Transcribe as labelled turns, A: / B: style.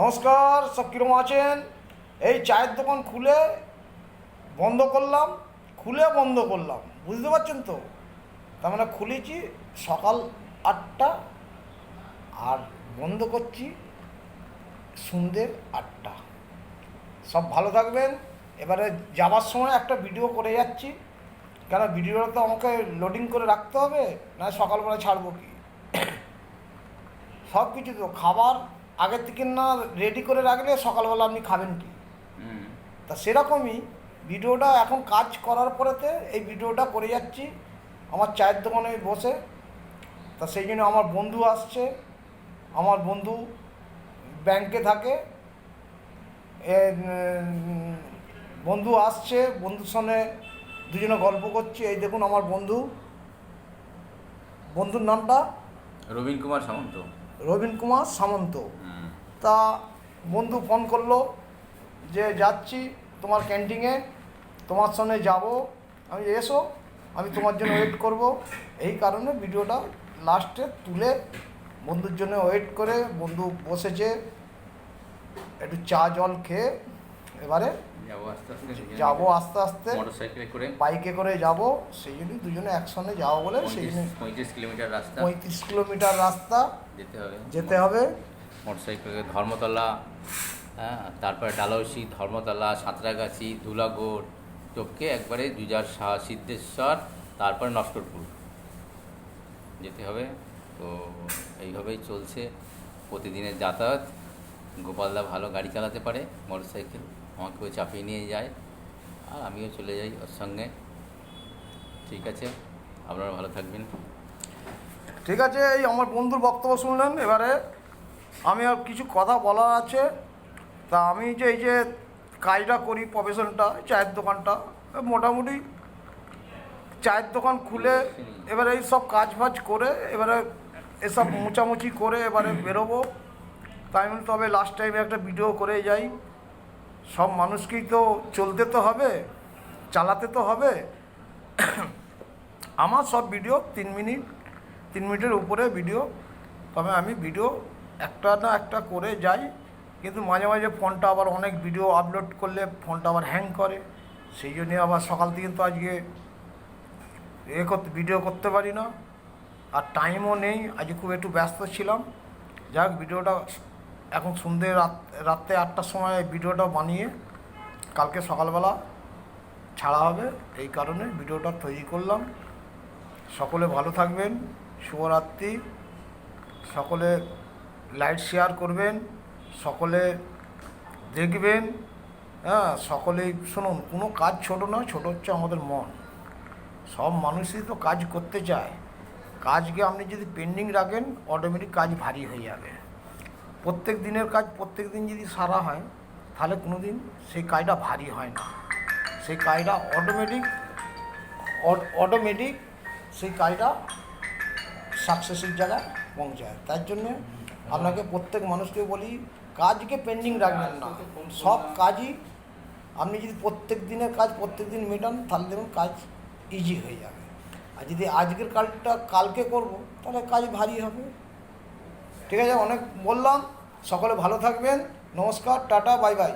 A: নমস্কার, সব কীরকম আছেন? এই চায়ের দোকান বন্ধ করলাম বন্ধ করলাম, বুঝতে পারছেন তো? তার মানে খুলেছি সকাল 8টা আর বন্ধ করছি সন্ধ্যে 8টা। সব ভালো থাকবেন। এবারে যাবার সময় একটা ভিডিও করে যাচ্ছি, কেন ভিডিওটা তো আমাকে লোডিং করে রাখতে হবে, না সকালবেলা ছাড়বো কি? সব কিছু তো খাবার আগের থেকে না রেডি করে রাখলে সকালবেলা আপনি খাবেন কি? তা সেরকমই ভিডিওটা এখন কাজ করার পরেতে এই ভিডিওটা করে যাচ্ছি আমার চায়ের দোকানে বসে। তা সেই জন্য আমার বন্ধু আসছে, আমার বন্ধু ব্যাংকে থাকে, বন্ধু আসছে, বন্ধুর সঙ্গে দুজনে গল্প করছি। এই দেখুন আমার বন্ধুর নামটা
B: রবীন কুমার সামন্ত।
A: রবীন কুমার সামন্ত। তা বন্ধু ফোন করলো যে যাচ্ছি তোমার ক্যান্টিনে, তোমার সঙ্গে যাব। আমি এসো, আমি তোমার জন্য ওয়েট করব। এই কারণে ভিডিওটা লাস্টে তুলে বন্ধুর জন্য ওয়েট করে বন্ধু বসেছে, একটু চা জল খেয়ে এবারে যাবো আস্তে আস্তে
B: মোটরসাইকেলে করে,
A: বাইকে করে যাব। সেই জন্যই দুজনে একসঙ্গে যাবো বলে সেই জন্য
B: 35 কিলোমিটার রাস্তা,
A: 35 কিলোমিটার রাস্তা যেতে হবে।
B: মোটরসাইকেলে ধর্মতলা, হ্যাঁ, তারপরে ডালহৌসি, ধর্মতলা, সাঁতরাগাছি, ধুলাগড় টপকে একবারে জুজার সিদ্ধেশ্বর, তারপরে নস্করপুর যেতে হবে। তো এইভাবেই চলছে প্রতিদিনের যাতায়াত। গোপালদা ভালো গাড়ি চালাতে পারে, মোটরসাইকেল, আমাকেও চাপিয়ে নিয়ে যায় আর আমিও চলে যাই ওর সঙ্গে। ঠিক আছে, আপনারা ভালো থাকবেন।
A: ঠিক আছে, এই আমার বন্ধুর বক্তব্য শুনলেন। এবারে আমি আর কিছু কথা বলার আছে। তা আমি যে এই যে কাজটা করি, প্রফেশনটা, চায়ের দোকানটা, মোটামুটি চায়ের দোকান খুলে এবারে এই সব কাজ ফাজ করে এবারে এসব মোচামুচি করে এবারে বেরোবো। তাই আমি তবে লাস্ট টাইমে একটা ভিডিও করে যাই। সব মানুষকেই তো চলতে তো হবে, চালাতে তো হবে। আমার সব ভিডিও 3 মিনিটের উপরে ভিডিও, তবে আমি ভিডিও একটা না একটা করে যাই। কিন্তু মাঝে মাঝে ফোনটা আবার অনেক ভিডিও আপলোড করলে ফোনটা আবার হ্যাং করে। সেই জন্যে আবার সকাল থেকে তো আজকে ভিডিও করতে পারি না, আর টাইমও নেই। আজকে খুব একটু ব্যস্ত ছিলাম। যাক, ভিডিওটা এখন সন্ধ্যে রাত্রে 8টার সময় ভিডিওটা বানিয়ে কালকে সকালবেলা ছাড়া হবে, এই কারণে ভিডিওটা তৈরি করলাম। সকলে ভালো থাকবেন, শুভরাত্রি। সকলে লাইক শেয়ার করবেন, সকলে দেখবেন। হ্যাঁ, সকলেই শুনুন, কোনো কাজ ছোট না, ছোট হচ্ছে আমাদের মন। সব মানুষই তো কাজ করতে চায়। কাজকে আপনি যদি পেন্ডিং রাখেন, অটোমেটিক কাজ ভারী হয়ে যাবে। প্রত্যেক দিনের কাজ প্রত্যেক দিন যদি সারা হয়, তাহলে কোনো দিন সেই কাজটা ভারী হয় না। সেই কাজটা অটোমেটিক সেই কাজটা সাকসেসের জায়গায় পৌঁছায়। তার জন্যে আপনাকে প্রত্যেক মানুষকে বলি, কাজকে পেন্ডিং রাখবেন না। সব কাজই আপনি যদি প্রত্যেক দিনের কাজ প্রত্যেক দিন মেটান, তাহলে দেখুন কাজ ইজি হয়ে যাবে। আর যদি আজকের কাজটা কালকে করব, তাহলে কাজ ভারী হবে। ঠিক আছে, অনেক বললাম। সকলে ভালো থাকবেন। নমস্কার, টাটা, বাই বাই।